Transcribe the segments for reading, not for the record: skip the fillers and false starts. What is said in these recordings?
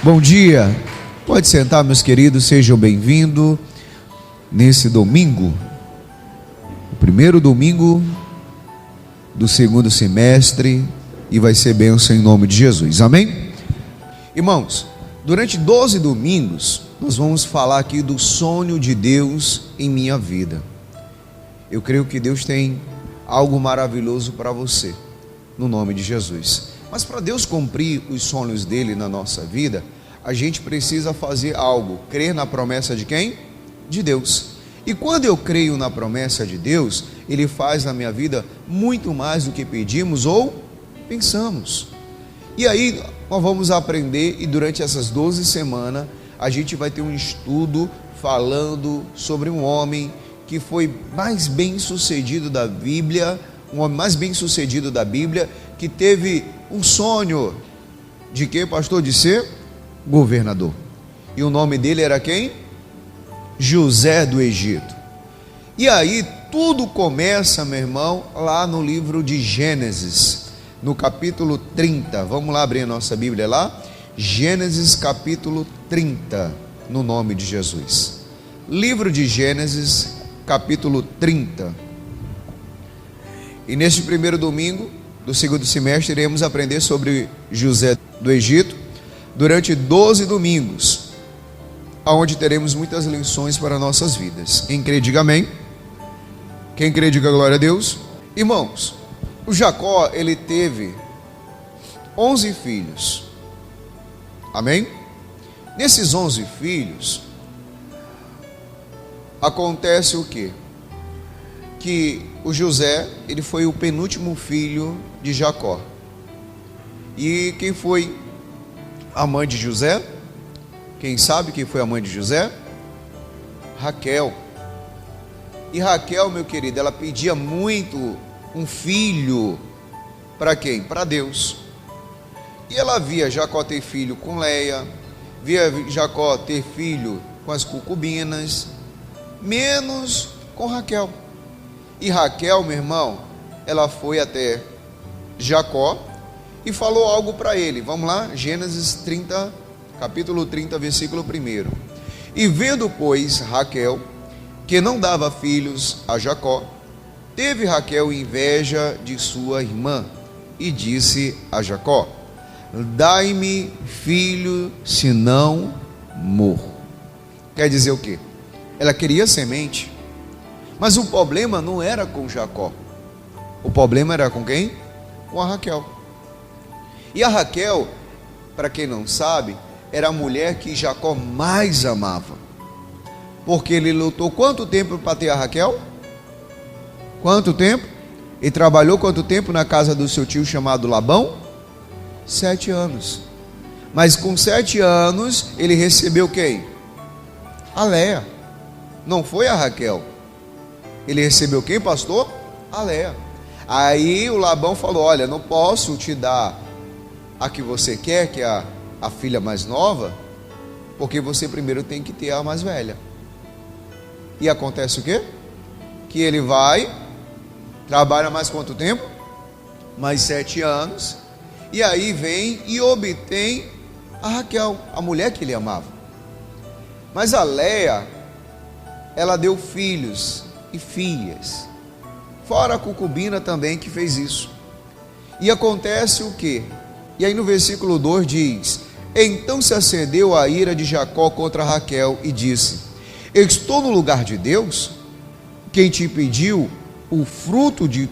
Bom dia, pode sentar, meus queridos, sejam bem-vindos nesse domingo, o primeiro domingo do segundo semestre, e vai ser bênção em nome de Jesus, amém? Irmãos, durante 12 domingos, nós vamos falar aqui do sonho de Deus em minha vida. Eu creio que Deus tem algo maravilhoso para você, no nome de Jesus. Mas para Deus cumprir os sonhos dele na nossa vida, a gente precisa fazer algo, crer na promessa de quem? De Deus. E quando eu creio na promessa de Deus, Ele faz na minha vida muito mais do que pedimos ou pensamos. E aí nós vamos aprender, e durante essas 12 semanas, a gente vai ter um estudo falando sobre um homem que foi mais bem sucedido da Bíblia, um homem mais bem sucedido da Bíblia, que teve um sonho de quê, pastor? De ser governador. E o nome dele era quem? José do Egito. E aí tudo começa, meu irmão, lá no livro de Gênesis, no capítulo 30. Vamos lá abrir a nossa Bíblia lá. Gênesis capítulo 30, no nome de Jesus. Livro de Gênesis, capítulo 30. E neste primeiro domingo do segundo semestre, iremos aprender sobre José do Egito durante 12 domingos, onde teremos muitas lições para nossas vidas. Quem crê, diga amém. Quem crê, diga glória a Deus. Irmãos, o Jacó, ele teve 11 filhos, amém? Nesses 11 filhos, acontece o quê? Que o José, ele foi o penúltimo filho de Jacó. E quem foi a mãe de José? Quem sabe quem foi a mãe de José? Raquel. E Raquel, meu querido, ela pedia muito um filho para quem? Para Deus. E ela via Jacó ter filho com Leia, via Jacó ter filho com as concubinas, menos com Raquel. E Raquel, meu irmão, ela foi até Jacó e falou algo para ele. Vamos lá, Gênesis 30, capítulo 30, versículo 1. E vendo, pois, Raquel, que não dava filhos a Jacó, teve Raquel inveja de sua irmã, e disse a Jacó: dai-me filho, senão morro. Quer dizer o quê? Ela queria semente. Mas o problema não era com Jacó. O problema era com quem? Com a Raquel. E a Raquel, para quem não sabe, era a mulher que Jacó mais amava. Porque ele lutou quanto tempo para ter a Raquel? Quanto tempo? Ele trabalhou quanto tempo na casa do seu tio chamado Labão? 7 anos. Mas com 7 anos, ele recebeu quem? A Leia. Não foi a Raquel. Ele recebeu quem, pastor? A Leia. Aí o Labão falou: olha, não posso te dar a que você quer, que é a filha mais nova, porque você primeiro tem que ter a mais velha. E acontece o quê? Que ele vai, trabalha mais quanto tempo? Mais 7 anos, e aí vem e obtém a Raquel, a mulher que ele amava. Mas a Leia, ela deu filhos e filhas, fora a concubina também que fez isso. E acontece o quê? E aí no versículo 2 diz: então se acendeu a ira de Jacó contra Raquel e disse: eu estou no lugar de Deus, quem te impediu o fruto de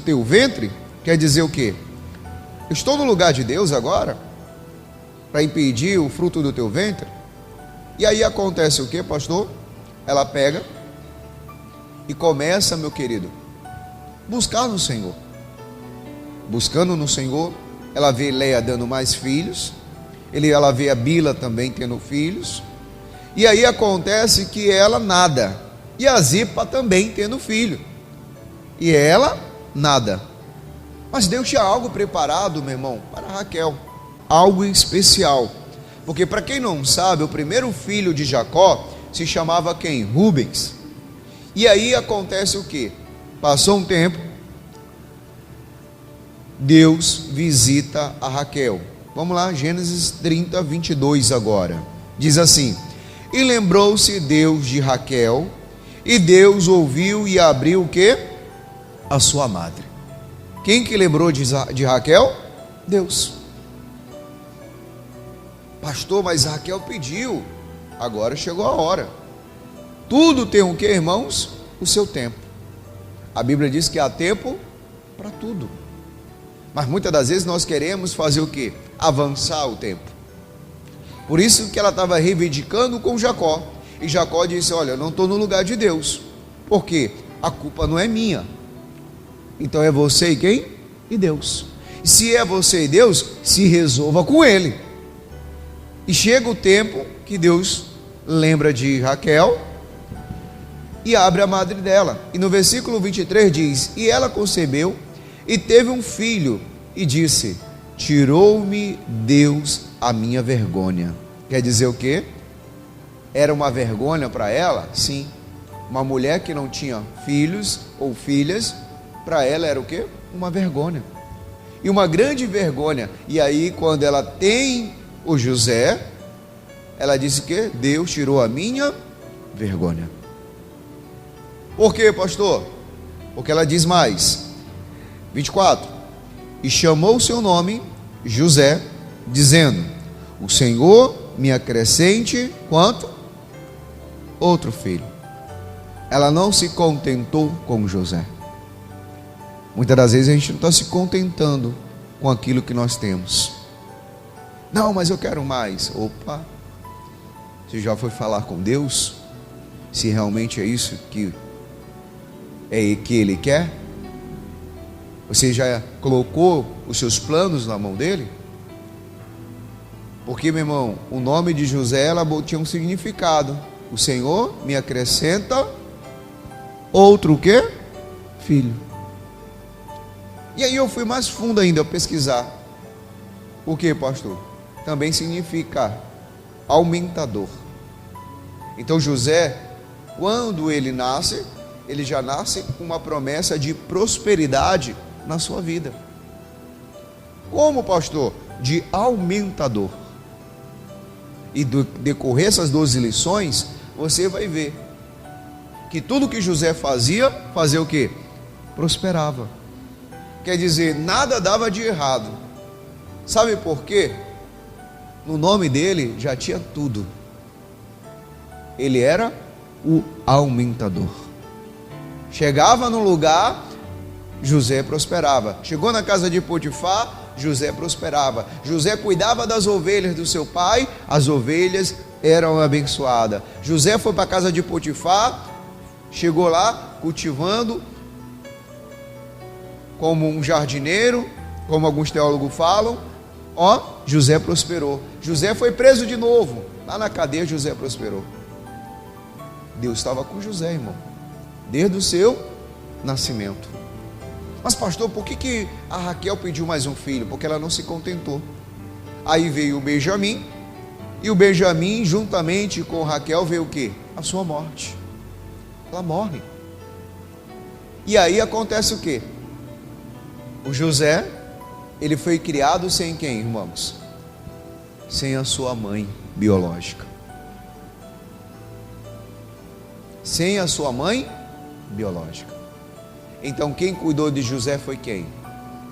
teu ventre? Quer dizer o quê? Eu estou no lugar de Deus agora, para impedir o fruto do teu ventre? E aí acontece o quê, pastor? Ela pega e começa, meu querido, buscar no Senhor. Buscando no Senhor, ela vê Leia dando mais filhos, ela vê a Bila também tendo filhos, e aí acontece que ela nada, e a Zipa também tendo filho, e ela nada. Mas Deus tinha algo preparado, meu irmão, para Raquel, algo especial, porque para quem não sabe, o primeiro filho de Jacó se chamava quem? Rubens. E aí acontece o que? Passou um tempo, Deus visita a Raquel. Vamos lá, Gênesis 30, 22 agora. Diz assim: e lembrou-se Deus de Raquel, e Deus ouviu e abriu o quê? A sua madre. Quem que lembrou de Raquel? Deus. Pastor, mas Raquel pediu. Agora chegou a hora. Tudo tem o que, irmãos? O seu tempo. A Bíblia diz que há tempo para tudo. Mas muitas das vezes nós queremos fazer o quê? Avançar o tempo. Por isso que ela estava reivindicando com Jacó. E Jacó disse: olha, eu não estou no lugar de Deus. Por quê? A culpa não é minha. Então é você e quem? E Deus. E se é você e Deus, se resolva com Ele. E chega o tempo que Deus lembra de Raquel e abre a madre dela. E no versículo 23 diz: e ela concebeu e teve um filho, e disse: tirou-me Deus a minha vergonha. Quer dizer o quê? Era uma vergonha para ela? Sim. Uma mulher que não tinha filhos ou filhas, para ela era o quê? Uma vergonha. E uma grande vergonha. E aí, quando ela tem o José, ela disse que Deus tirou a minha vergonha. Por quê, pastor? Porque ela diz mais, 24: e chamou o seu nome José, dizendo: o Senhor me acrescente quanto? Outro filho. Ela não se contentou com José. Muitas das vezes a gente não está se contentando com aquilo que nós temos. Não, mas eu quero mais. Opa, você já foi falar com Deus? Se realmente é isso que Ele quer? Você já colocou os seus planos na mão dele? Porque, meu irmão, o nome de José, ela tinha um significado. O Senhor me acrescenta outro o quê? Filho. E aí eu fui mais fundo ainda a pesquisar. O que, pastor? Também significa aumentador. Então José, quando ele nasce, ele já nasce com uma promessa de prosperidade na sua vida. Como, pastor? De aumentador. E do decorrer essas 12 lições, você vai ver que tudo que José fazia o quê? Prosperava. Quer dizer, nada dava de errado. Sabe por quê? No nome dele já tinha tudo. Ele era o aumentador. Chegava no lugar, José prosperava. Chegou na casa de Potifar, José prosperava. José cuidava das ovelhas do seu pai, as ovelhas eram abençoadas. José foi para a casa de Potifar, chegou lá cultivando como um jardineiro, como alguns teólogos falam. José prosperou. José foi preso de novo, lá na cadeia José prosperou. Deus estava com José, irmão, desde o seu nascimento. Mas pastor, por que a Raquel pediu mais um filho? Porque ela não se contentou. Aí veio o Benjamim, e o Benjamim juntamente com Raquel veio o quê? A sua morte. Ela morre. E aí acontece o quê? O José, ele foi criado sem quem, irmãos? Sem a sua mãe biológica. Sem a sua mãe biológica. Então quem cuidou de José foi quem?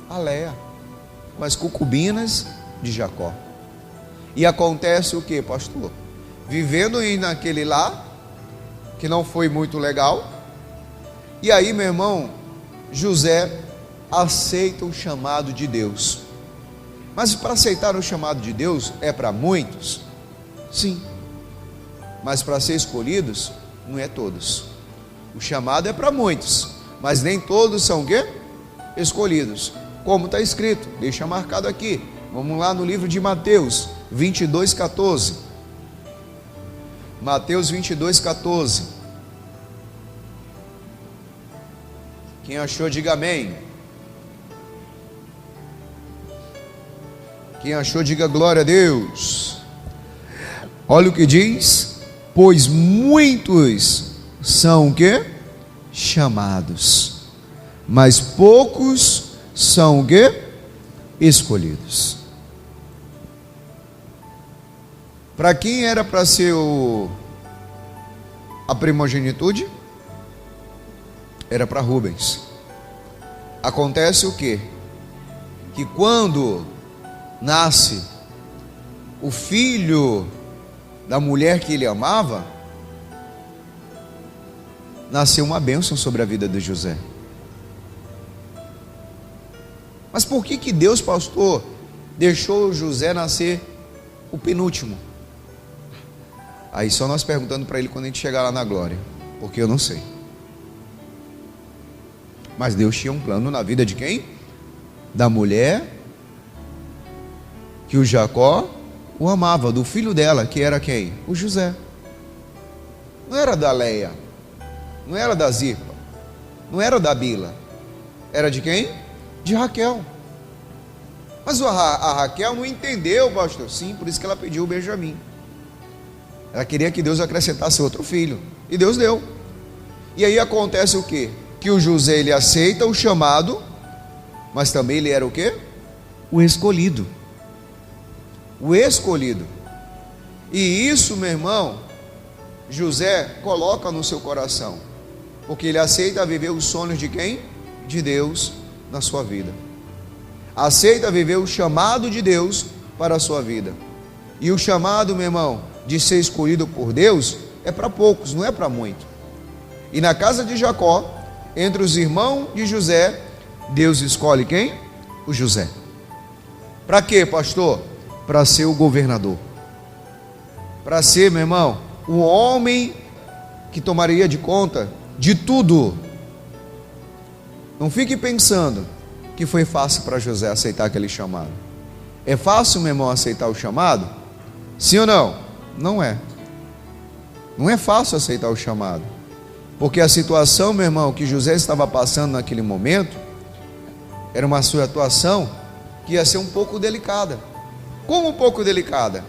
A Léa, com as concubinas de Jacó. E acontece o que, pastor? Vivendo naquele lar, que não foi muito legal. E aí, meu irmão, José aceita o chamado de Deus. Mas para aceitar o chamado de Deus é para muitos? Sim. Mas para ser escolhidos, não é todos. O chamado é para muitos, mas nem todos são o quê? Escolhidos. Como está escrito, deixa marcado aqui. Vamos lá no livro de Mateus 22:14. Mateus 22:14. Quem achou, diga amém. Quem achou, diga glória a Deus. Olha o que diz: pois muitos são o quê? Chamados, mas poucos são o quê? Escolhidos. Para quem era para ser a primogenitude? Era para Rubens. Acontece o quê? Que quando nasce o filho da mulher que ele amava, nasceu uma bênção sobre a vida de José. Mas por que Deus, pastor, deixou José nascer o penúltimo? Aí só nós perguntando para ele quando a gente chegar lá na glória, porque eu não sei. Mas Deus tinha um plano na vida de quem? Da mulher que o Jacó o amava, do filho dela, que era quem? O José. Não era da Leia, não era da Zilpa, não era da Bila, era de quem? De Raquel. Mas a Raquel não entendeu, pastor. Sim, por isso que ela pediu o Benjamim. Ela queria que Deus acrescentasse outro filho, e Deus deu. E aí acontece o quê? Que o José, ele aceita o chamado, mas também ele era o quê? O escolhido. O escolhido. E isso, meu irmão, José coloca no seu coração, porque ele aceita viver os sonhos de quem? De Deus na sua vida. Aceita viver o chamado de Deus para a sua vida. E o chamado, meu irmão, de ser escolhido por Deus é para poucos, não é para muito. E na casa de Jacó, entre os irmãos de José, Deus escolhe quem? O José. Para quê, pastor? Para ser o governador. Para ser, meu irmão, o homem que tomaria de conta de tudo. Não fique pensando que foi fácil para José aceitar aquele chamado. É fácil, meu irmão, aceitar o chamado? Sim ou não? Não é. Não é fácil aceitar o chamado. Porque a situação, meu irmão, que José estava passando naquele momento, era uma situação que ia ser um pouco delicada. Como um pouco delicada?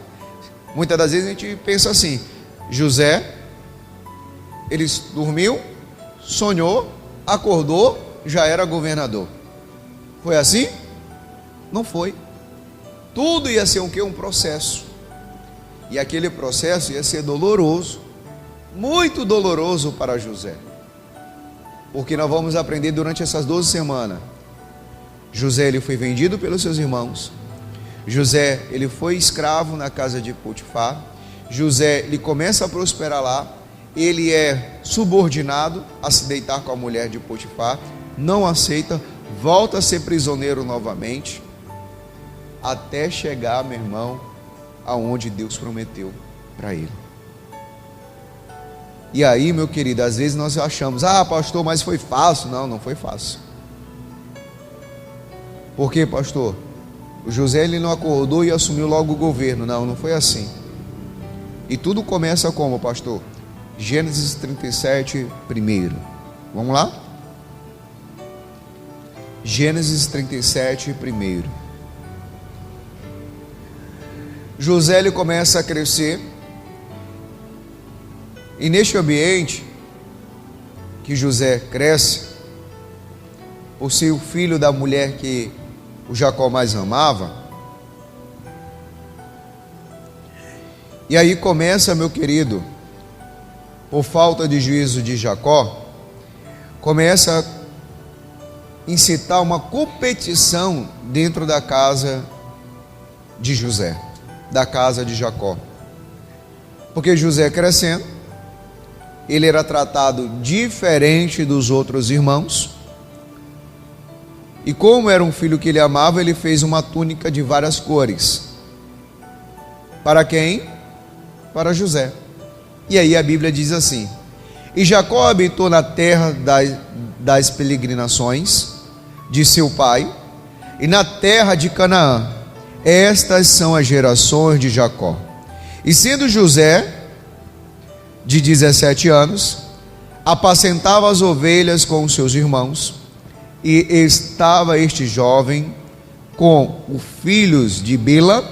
Muitas das vezes a gente pensa assim: José, ele dormiu, sonhou, acordou, já era governador. Foi assim? Não foi. Tudo ia ser o quê? Um processo. E aquele processo ia ser doloroso, muito doloroso para José. Porque nós vamos aprender durante essas 12 semanas. José, ele foi vendido pelos seus irmãos. José, ele foi escravo na casa de Potifar. José, ele começa a prosperar lá. Ele é subordinado a se deitar com a mulher de Potifar. Não aceita, volta a ser prisioneiro novamente, até chegar, meu irmão, aonde Deus prometeu para ele. E aí, meu querido, às vezes nós achamos: ah, pastor, mas foi fácil. Não, não foi fácil. Por quê, pastor? O José, ele não acordou e assumiu logo o governo. Não, não foi assim. E tudo começa como, pastor? Gênesis 37, primeiro. Vamos lá? Gênesis 37, primeiro. José, ele começa a crescer. E neste ambiente que José cresce, por ser o filho da mulher que o Jacó mais amava, e aí começa, meu querido, por falta de juízo de Jacó, começa a incitar uma competição dentro da casa de José, da casa de Jacó. Porque José crescendo, ele era tratado diferente dos outros irmãos. E como era um filho que ele amava, ele fez uma túnica de várias cores. Para quem? Para José. E aí a Bíblia diz assim: e Jacó habitou na terra das peregrinações de seu pai, e na terra de Canaã. Estas são as gerações de Jacó. E sendo José de 17 anos, apacentava as ovelhas com os seus irmãos, e estava este jovem com os filhos de Bila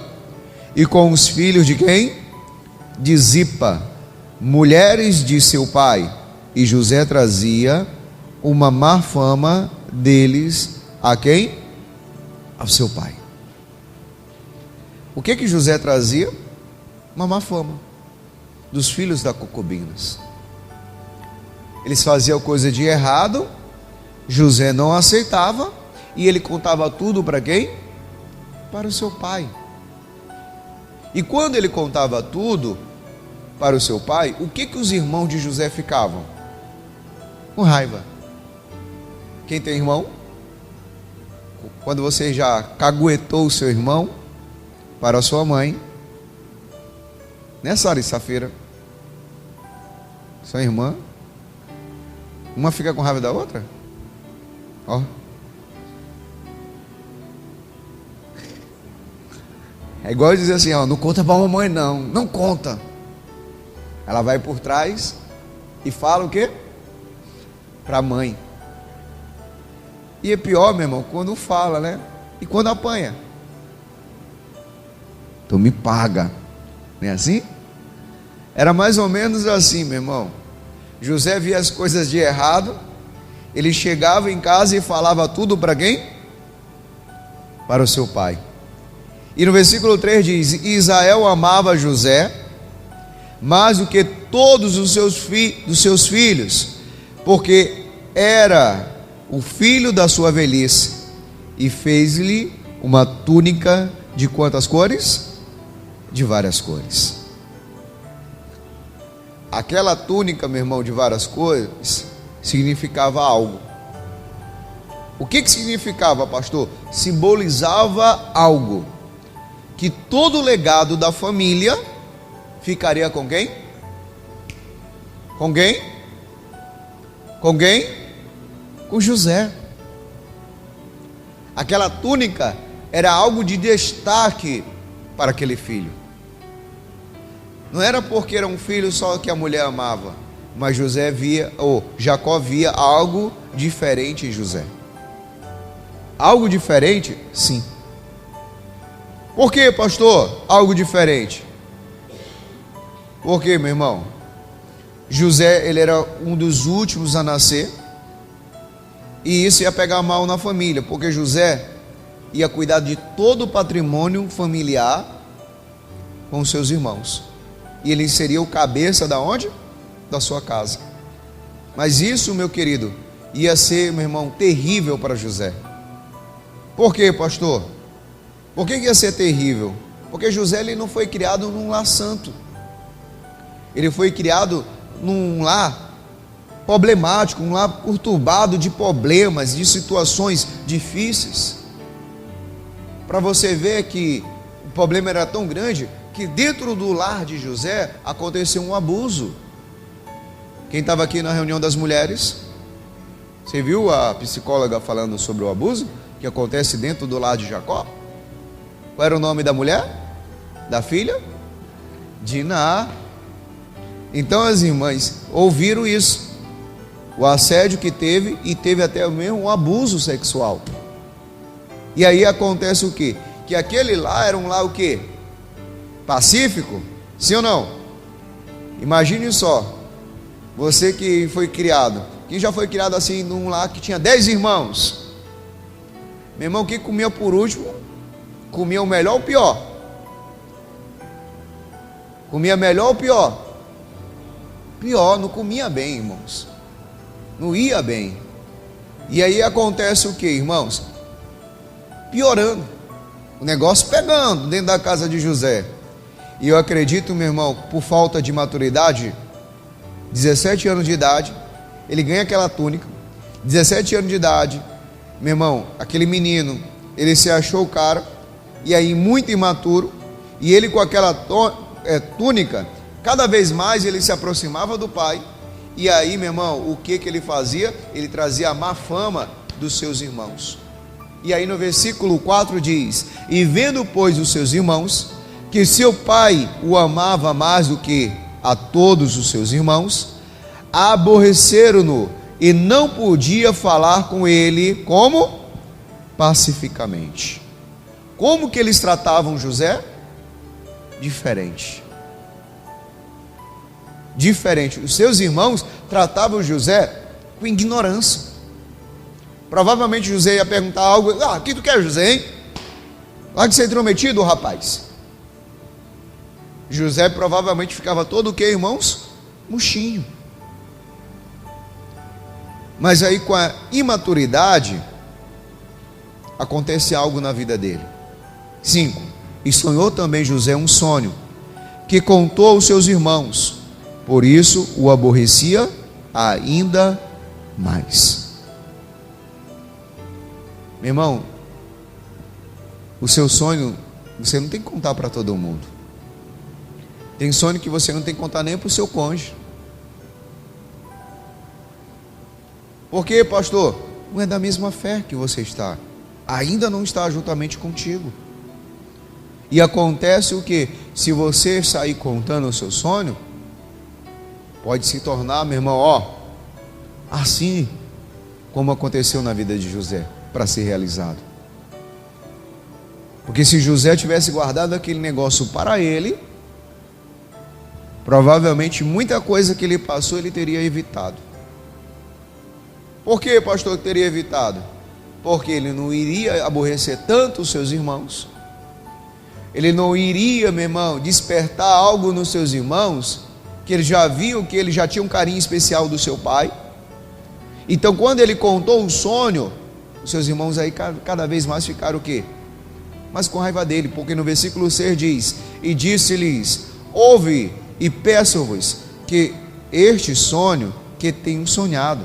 e com os filhos de quem? De Zipa, mulheres de seu pai. E José trazia uma má fama deles a quem? Ao seu pai. O que José trazia? uma má fama dos filhos da concubinas. Eles faziam coisa de errado, José não aceitava, e ele contava tudo para quem? Para o seu pai. E quando ele contava tudo para o seu pai, o que os irmãos de José ficavam? Com raiva. Quem tem irmão? Quando você já caguetou o seu irmão para a sua mãe, nessa sexta-feira, sua irmã, uma fica com raiva da outra? Ó. É igual dizer assim, ó, não conta para a mamãe não, não conta. Ela vai por trás e fala o quê? Para a mãe. E é pior, meu irmão, quando fala, né? E quando apanha. Tu me paga. Não é assim? Era mais ou menos assim, meu irmão. José via as coisas de errado, ele chegava em casa e falava tudo para quem? Para o seu pai. E no versículo 3 diz: Israel amava José mais do que todos os seus filhos, porque era o filho da sua velhice, e fez-lhe uma túnica de quantas cores? De várias cores. Aquela túnica, meu irmão, de várias cores, significava algo. O que significava, pastor? Simbolizava algo. Que todo o legado da família ficaria com quem? Com quem? Com quem? Com José. Aquela túnica era algo de destaque para aquele filho. Não era porque era um filho só que a mulher amava, mas Jacó via algo diferente em José. Algo diferente? Sim. Por que, pastor? Algo diferente. Por quê, meu irmão? José, ele era um dos últimos a nascer, e isso ia pegar mal na família, porque José ia cuidar de todo o patrimônio familiar com seus irmãos, e ele seria o cabeça da onde? Da sua casa. Mas isso, meu querido, ia ser, meu irmão, terrível para José. Por quê, pastor? Por que ia ser terrível? Porque José, ele não foi criado num lar santo. Ele foi criado num lar problemático, um lar conturbado de problemas, de situações difíceis. Para você ver que o problema era tão grande, que dentro do lar de José aconteceu um abuso. Quem estava aqui na reunião das mulheres, você viu a psicóloga falando sobre o abuso que acontece dentro do lar de Jacó? Qual era o nome da mulher? Da filha? Diná. Então as irmãs ouviram isso, o assédio que teve, e teve até mesmo um abuso sexual. E aí acontece o quê? Que aquele lá era um lar o quê? Pacífico? Sim ou não? Imagine só, você que foi criado, quem já foi criado assim num lar que tinha 10 irmãos? Meu irmão, quem comia por último, comia o melhor ou o pior? Comia melhor ou pior? Pior, não comia bem, irmãos. Não ia bem. E aí acontece o que, irmãos? Piorando. O negócio pegando dentro da casa de José. E eu acredito, meu irmão, por falta de maturidade, 17 anos de idade, ele ganha aquela túnica. 17 anos de idade, meu irmão, aquele menino, ele se achou o cara, e aí muito imaturo, e ele com aquela túnica, cada vez mais ele se aproximava do pai, e aí, meu irmão, o que ele fazia? Ele trazia a má fama dos seus irmãos. E aí no versículo 4 diz: E vendo, pois, os seus irmãos, que seu pai o amava mais do que a todos os seus irmãos, aborreceram-no, e não podia falar com ele, como? Pacificamente. Como que eles tratavam José? Diferente. Os seus irmãos tratavam José com ignorância. Provavelmente José ia perguntar algo: o que tu quer, José, hein? Lá que você é intrometido, rapaz. José provavelmente ficava todo o que, irmãos? Murchinho. Mas aí, com a imaturidade, acontece algo na vida dele. 5. E sonhou também José um sonho, que contou aos seus irmãos, por isso o aborrecia ainda mais. Meu irmão, o seu sonho você não tem que contar para todo mundo. Tem sonho que você não tem que contar nem para o seu cônjuge. Por quê, pastor? Não é da mesma fé que você está. Ainda não está juntamente contigo. E acontece o que? Se você sair contando o seu sonho, pode se tornar, meu irmão, assim como aconteceu na vida de José, para ser realizado. Porque se José tivesse guardado aquele negócio para ele, provavelmente muita coisa que ele passou ele teria evitado. Por que, pastor, que teria evitado? Porque ele não iria aborrecer tanto os seus irmãos. Ele não iria, meu irmão, despertar algo nos seus irmãos, que ele já viu que ele já tinha um carinho especial do seu pai. Então, quando ele contou o sonho, os seus irmãos aí cada vez mais ficaram o quê? Mas com raiva dele, porque no versículo 6 diz: e disse-lhes: ouve e peço-vos que este sonho que tenho sonhado,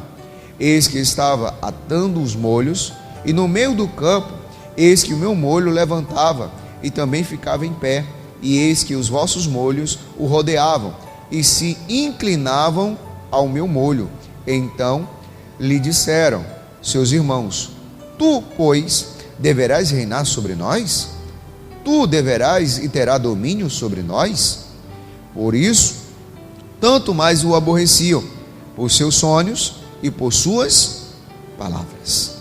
eis que estava atando os molhos, e no meio do campo, eis que o meu molho levantava, e também ficava em pé, e eis que os vossos molhos o rodeavam, e se inclinavam ao meu molho. Então lhe disseram seus irmãos: tu, pois, deverás reinar sobre nós? Tu deverás e terás domínio sobre nós? Por isso, tanto mais o aborreciam, por seus sonhos e por suas palavras.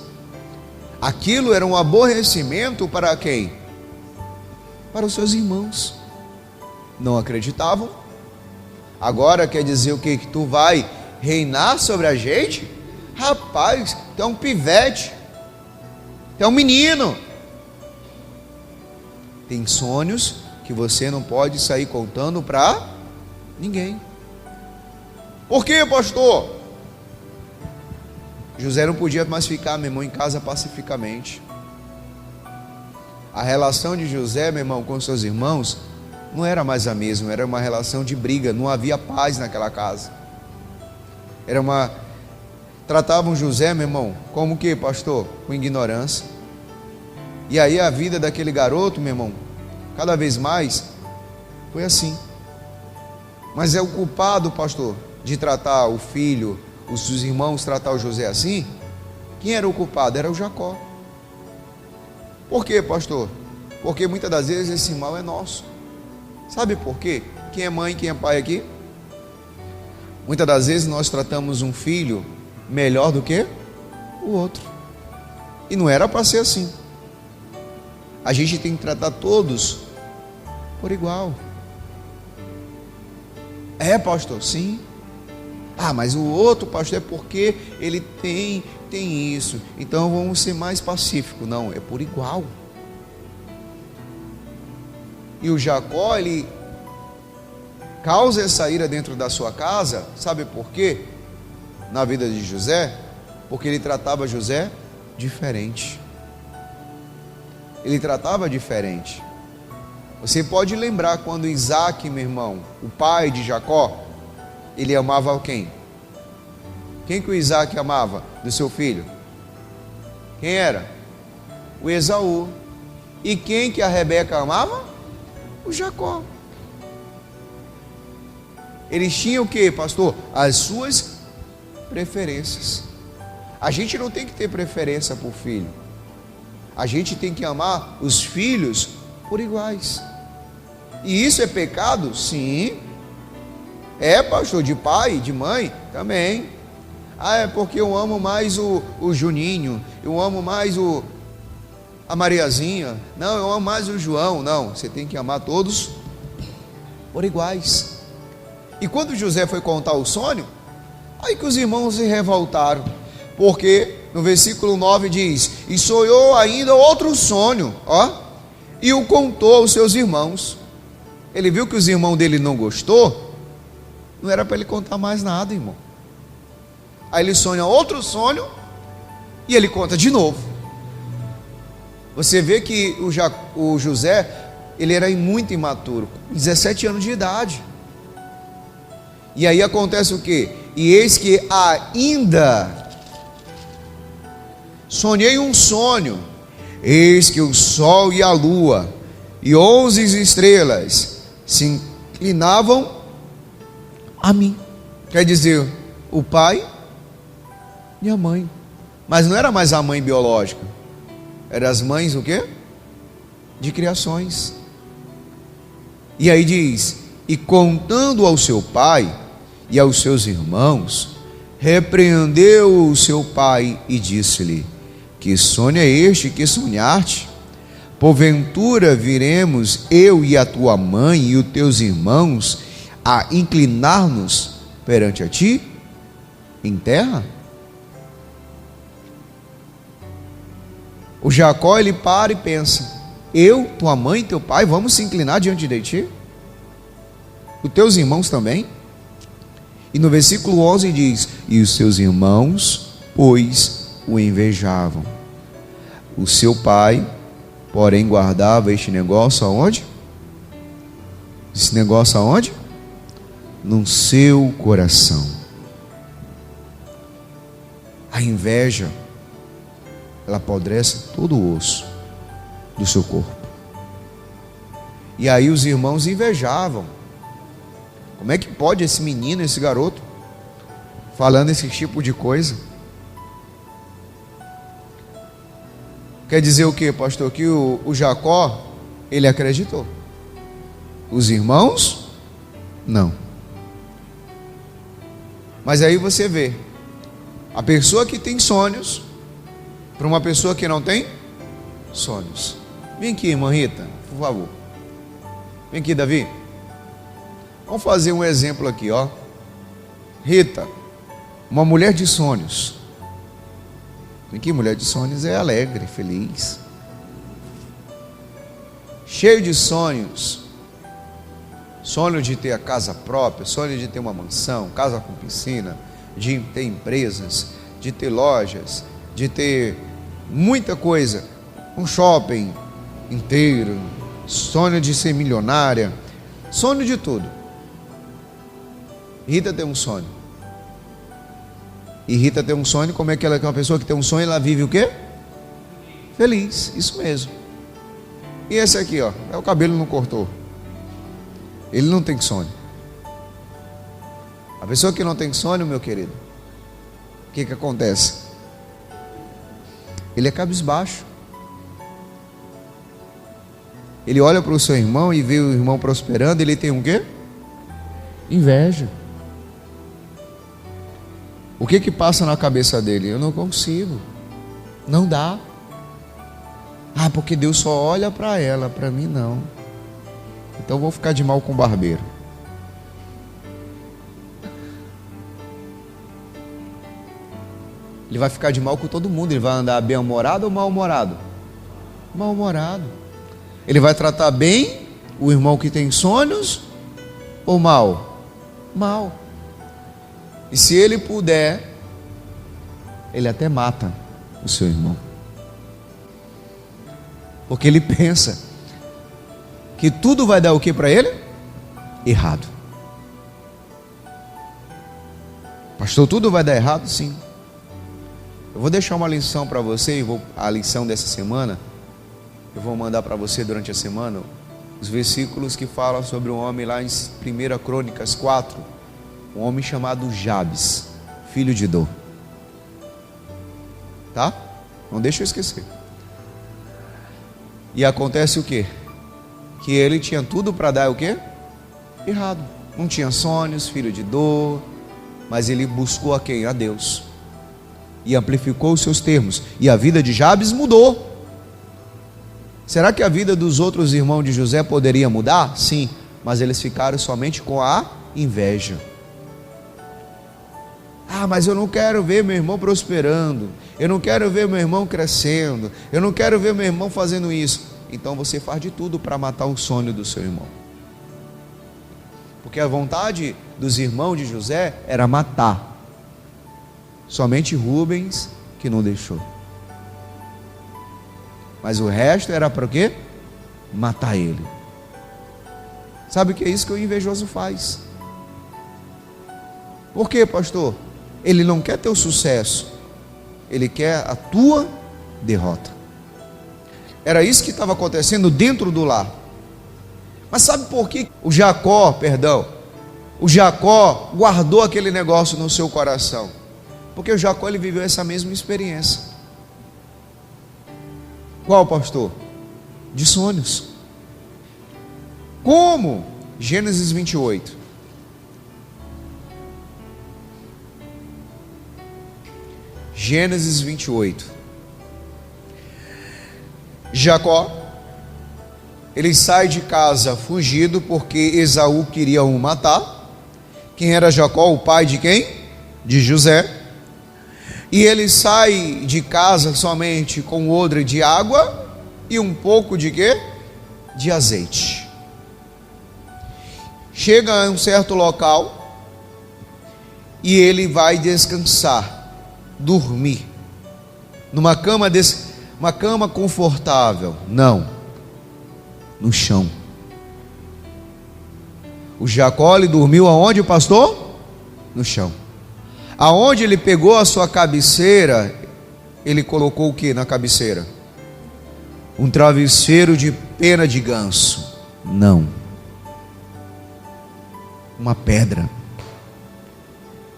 Aquilo era um aborrecimento para quem? Para os seus irmãos. Não acreditavam. Agora quer dizer o quê? Que tu vai reinar sobre a gente? Rapaz, tu é um pivete, tu é um menino. Tem sonhos que você não pode sair contando para ninguém. Por quê, pastor? José não podia mais ficar, meu irmão, em casa pacificamente. A relação de José, meu irmão, com seus irmãos não era mais a mesma, era uma relação de briga, não havia paz naquela casa. Tratavam José, meu irmão, como que, pastor? Com ignorância. E aí a vida daquele garoto, meu irmão, cada vez mais foi assim. Mas é o culpado, pastor, de tratar o filho, os seus irmãos tratar o José assim? Quem era o culpado? Era o Jacó. Por quê, pastor? Porque muitas das vezes esse mal é nosso. Sabe por quê? Quem é mãe, quem é pai aqui? Muitas das vezes nós tratamos um filho melhor do que o outro. E não era para ser assim. A gente tem que tratar todos por igual. É, pastor? Sim. Mas o outro, pastor, é porque ele tem isso. Então vamos ser mais pacíficos. Não, é por igual. E o Jacó, ele causa essa ira dentro da sua casa. Sabe por quê? Na vida de José, porque ele tratava José diferente. Ele tratava diferente. Você pode lembrar quando Isaac, meu irmão, o pai de Jacó, ele amava quem? Quem que o Isaac amava do seu filho? Quem era? O Esaú. E quem que a Rebeca amava? O Jacó. Eles tinham o que, pastor? As suas preferências. A gente não tem que ter preferência por filho. A gente tem que amar os filhos por iguais. E isso é pecado? Sim. É, pastor, de pai, de mãe? Também. É porque eu amo mais o Juninho, eu amo mais a Mariazinha. Não, eu amo mais o João. Não, você tem que amar todos por iguais. E quando José foi contar o sonho, aí que os irmãos se revoltaram, porque no versículo 9 diz: e sonhou ainda outro sonho, e o contou aos seus irmãos. Ele viu que os irmãos dele não gostou, não era para ele contar mais nada, irmão. Aí ele sonha outro sonho e ele conta de novo. Você vê que o José, ele era muito imaturo, com 17 anos de idade. E aí acontece o quê? E eis que ainda sonhei um sonho, eis que o sol e a lua e 11 estrelas se inclinavam a mim. Quer dizer, o pai e a mãe. Mas não era mais a mãe biológica, eram as mães o quê? De criações. E aí diz: e contando ao seu pai e aos seus irmãos, repreendeu o seu pai e disse-lhe: que sonho é este que sonhaste? Porventura viremos eu e a tua mãe e os teus irmãos a inclinar-nos perante a ti em terra? O Jacó, ele para e pensa: eu, tua mãe e teu pai vamos se inclinar diante de ti? Os teus irmãos também? E no versículo 11 diz: e os seus irmãos, pois, o invejavam. O seu pai, porém, guardava este negócio aonde? Esse negócio aonde? No seu coração. A inveja, ela apodrece todo o osso do seu corpo. E aí os irmãos invejavam. Como é que pode esse menino, esse garoto, falando esse tipo de coisa? Quer dizer o que, pastor? Que o Jacó, ele acreditou. Os irmãos, não. Mas aí você vê, a pessoa que tem sonhos, para uma pessoa que não tem sonhos. Vem aqui, irmã Rita, por favor. Vem aqui, Davi. Vamos fazer um exemplo aqui, ó. Rita, uma mulher de sonhos. Vem aqui, mulher de sonhos é alegre, feliz, cheio de sonhos. Sonho de ter a casa própria, sonho de ter uma mansão, casa com piscina, de ter empresas, de ter lojas, de ter muita coisa, um shopping inteiro, sonho de ser milionária, sonho de tudo. Rita tem um sonho. E Rita tem um sonho, como é que ela é uma pessoa que tem um sonho, ela vive o quê? Feliz, isso mesmo. E esse aqui, ó, o cabelo não cortou. Ele não tem sonho. A pessoa que não tem sonho, meu querido, o que acontece? Ele é cabisbaixo. Ele olha para o seu irmão e vê o irmão prosperando, ele tem um quê? Inveja. O que passa na cabeça dele? Eu não consigo, não dá. Ah, porque Deus só olha para ela, para mim não. Então eu vou ficar de mal com o barbeiro. Ele vai ficar de mal com todo mundo. Ele vai andar bem-humorado ou mal-humorado? Mal-humorado. Ele vai tratar bem o irmão que tem sonhos ou mal? Mal. E se ele puder, ele até mata o seu irmão. Porque ele pensa que tudo vai dar o que para ele? Errado. Pastor, tudo vai dar errado? Sim. Eu vou deixar uma lição para você, a lição dessa semana, eu vou mandar para você durante a semana, os versículos que falam sobre um homem lá em 1 Crônicas 4, um homem chamado Jabes, filho de Dor. Tá? Não deixa eu esquecer. E acontece o quê? Que ele tinha tudo para dar o quê? Errado. Não tinha sonhos, filho de dor, mas ele buscou a quem? A Deus. E amplificou os seus termos. E a vida de Jabes mudou. Será que a vida dos outros irmãos de José poderia mudar? Sim, mas eles ficaram somente com a inveja. Ah, mas eu não quero ver meu irmão prosperando, eu não quero ver meu irmão crescendo, eu não quero ver meu irmão fazendo isso. Então você faz de tudo para matar o sonho do seu irmão. porque a vontade dos irmãos de José era matar. Somente Rubens que não deixou. Mas o resto era para o quê? Matar ele. Sabe o que é isso que o invejoso faz? Por quê, pastor? Ele não quer teu sucesso, ele quer a tua derrota. Era isso que estava acontecendo dentro do lar. Mas sabe por que o Jacó guardou aquele negócio no seu coração? Porque o Jacó, ele viveu essa mesma experiência. Qual, pastor? De sonhos. Como? Gênesis 28. Gênesis 28. Jacó, ele sai de casa fugido porque Esaú queria o matar. Quem era Jacó? O pai de quem? De José. E ele sai de casa somente com odre de água e um pouco de quê? De azeite. Chega a um certo local e ele vai descansar, dormir numa cama uma cama confortável. Não, no chão. O Jacó, ele dormiu aonde, pastor? No chão. Aonde ele pegou a sua cabeceira, ele colocou o que na cabeceira? Um travesseiro de pena de ganso? Não, uma pedra.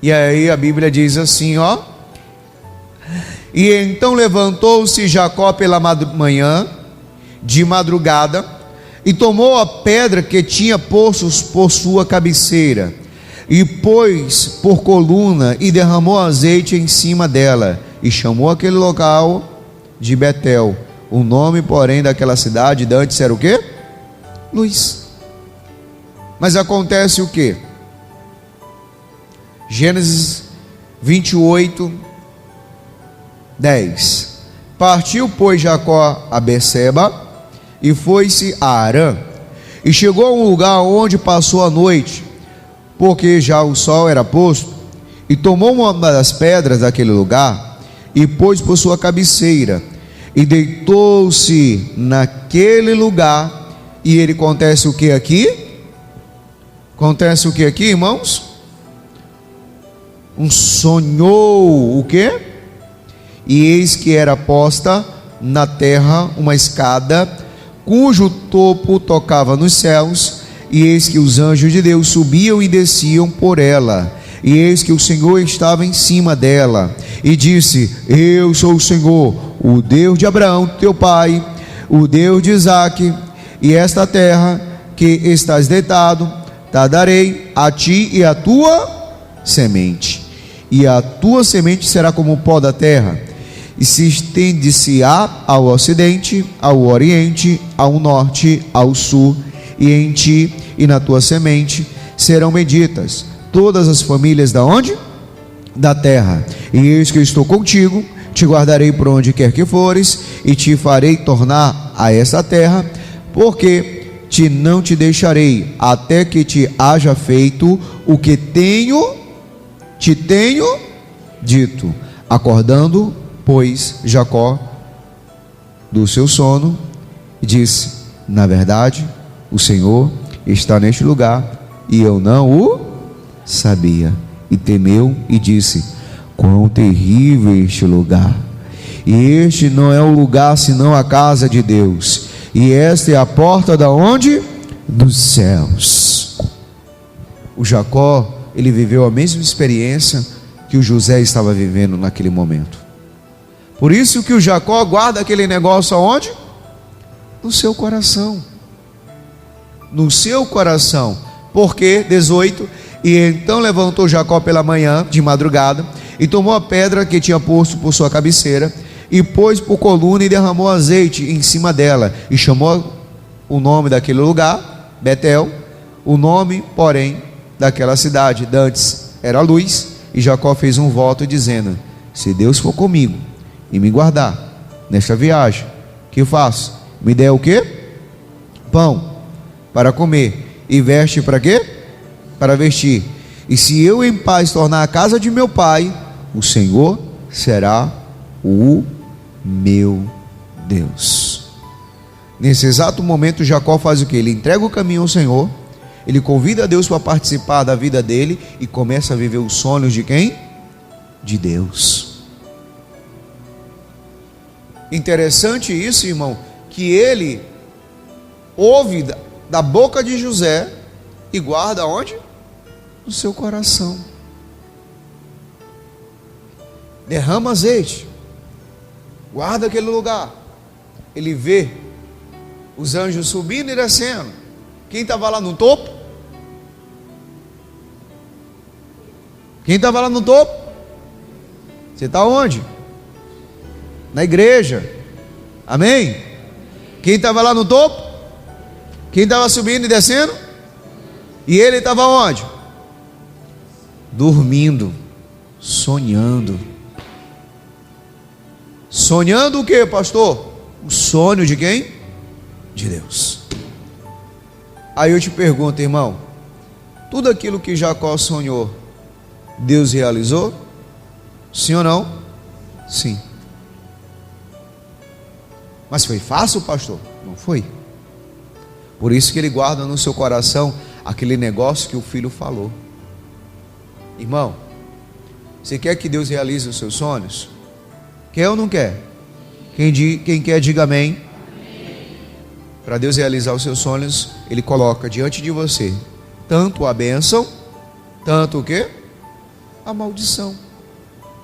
E aí a Bíblia diz assim, ó: e então levantou-se Jacó pela manhã, de madrugada, e tomou a pedra que tinha posto por sua cabeceira, e pôs por coluna, e derramou azeite em cima dela, e chamou aquele local de Betel. O nome, porém, daquela cidade de antes era o quê? Luz. Mas acontece o quê? Gênesis 28, 10. Partiu, pois, Jacó a Berseba, e foi-se a Harã, e chegou a um lugar onde passou a noite, porque já o sol era posto, e tomou uma das pedras daquele lugar, e pôs por sua cabeceira, e deitou-se naquele lugar. E ele acontece o que aqui? Acontece o que aqui, irmãos? Sonhou o que? E eis que era posta na terra uma escada, cujo topo tocava nos céus, e eis que os anjos de Deus subiam e desciam por ela, e eis que o Senhor estava em cima dela, e disse: eu sou o Senhor, o Deus de Abraão teu pai, o Deus de Isaque, e esta terra que estás deitado, te darei a ti e a tua semente, e a tua semente será como o pó da terra, e se estende-se-á ao ocidente, ao oriente, ao norte, ao sul, e em ti e na tua semente serão benditas todas as famílias da onde? Da terra. E eis que eu estou contigo, te guardarei por onde quer que fores, e te farei tornar a esta terra, porque não te deixarei até que te haja feito o que te tenho dito. Acordando, pois, Jacó do seu sono, disse: na verdade, o Senhor está neste lugar, e eu não o sabia. E temeu e disse: quão terrível este lugar! E este não é o lugar senão a casa de Deus, e esta é a porta da onde? Dos céus. O Jacó, ele viveu a mesma experiência que o José estava vivendo naquele momento. Por isso que o Jacó guarda aquele negócio aonde? No seu coração. No seu coração. Porque, 18, e então levantou Jacó pela manhã, de madrugada, e tomou a pedra que tinha posto por sua cabeceira, e pôs por coluna, e derramou azeite em cima dela, e chamou o nome daquele lugar, Betel. O nome, porém, daquela cidade dantes era Luz. E Jacó fez um voto dizendo: se Deus for comigo e me guardar nesta viagem que eu faço, me der o quê? Pão para comer, e veste para quê? para vestir. E se eu em paz tornar a casa de meu pai, o Senhor será o meu Deus. Nesse exato momento, Jacó faz o que? Ele entrega o caminho ao Senhor, ele convida a Deus para participar da vida dele e começa a viver os sonhos de quem? De Deus. Interessante isso, irmão, que ele ouve da boca de José e guarda onde? No seu coração. Derrama azeite, guarda aquele lugar. Ele vê os anjos subindo e descendo. Quem estava lá no topo? Quem estava lá no topo? Você está onde? Na igreja. Amém? Quem estava lá no topo? Quem estava subindo e descendo? E ele estava onde? Dormindo, sonhando. Sonhando o que, pastor? O sonho de quem? De Deus. Aí eu te pergunto, irmão, tudo aquilo que Jacó sonhou, Deus realizou? Sim ou não? Sim. Mas foi fácil, pastor? Não foi. Por isso que ele guarda no seu coração aquele negócio que o filho falou. Irmão, você quer que Deus realize os seus sonhos? Quer ou não quer? Quem quer, diga amém. Para Deus realizar os seus sonhos, Ele coloca diante de você tanto a bênção, tanto o quê? A maldição.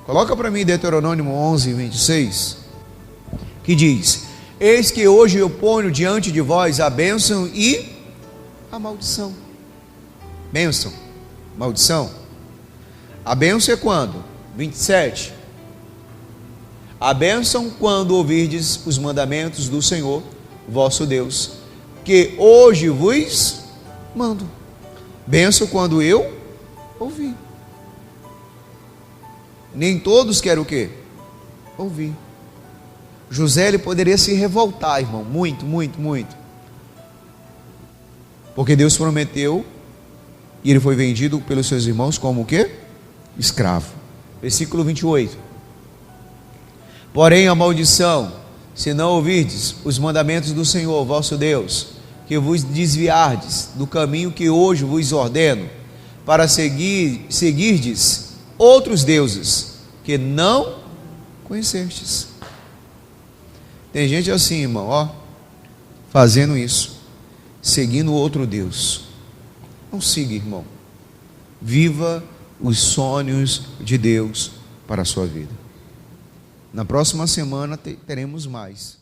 Coloca para mim Deuteronômio 11, 26, que diz: eis que hoje eu ponho diante de vós a bênção e a maldição. Bênção, maldição. A bênção é quando? 27. A bênção quando ouvirdes os mandamentos do Senhor vosso Deus, que hoje vos mando. Bênção quando eu ouvi. Nem todos querem o quê? Ouvir. José, ele poderia se revoltar, irmão, muito, muito, muito, porque Deus prometeu e ele foi vendido pelos seus irmãos como o quê? Escravo. Versículo 28. Porém a maldição, se não ouvirdes os mandamentos do Senhor vosso Deus, que vos desviardes do caminho que hoje vos ordeno, para seguirdes outros deuses que não conhecestes. Tem gente assim, irmão, ó, fazendo isso, seguindo outro Deus. Não siga, irmão. Viva os sonhos de Deus para a sua vida. Na próxima semana teremos mais.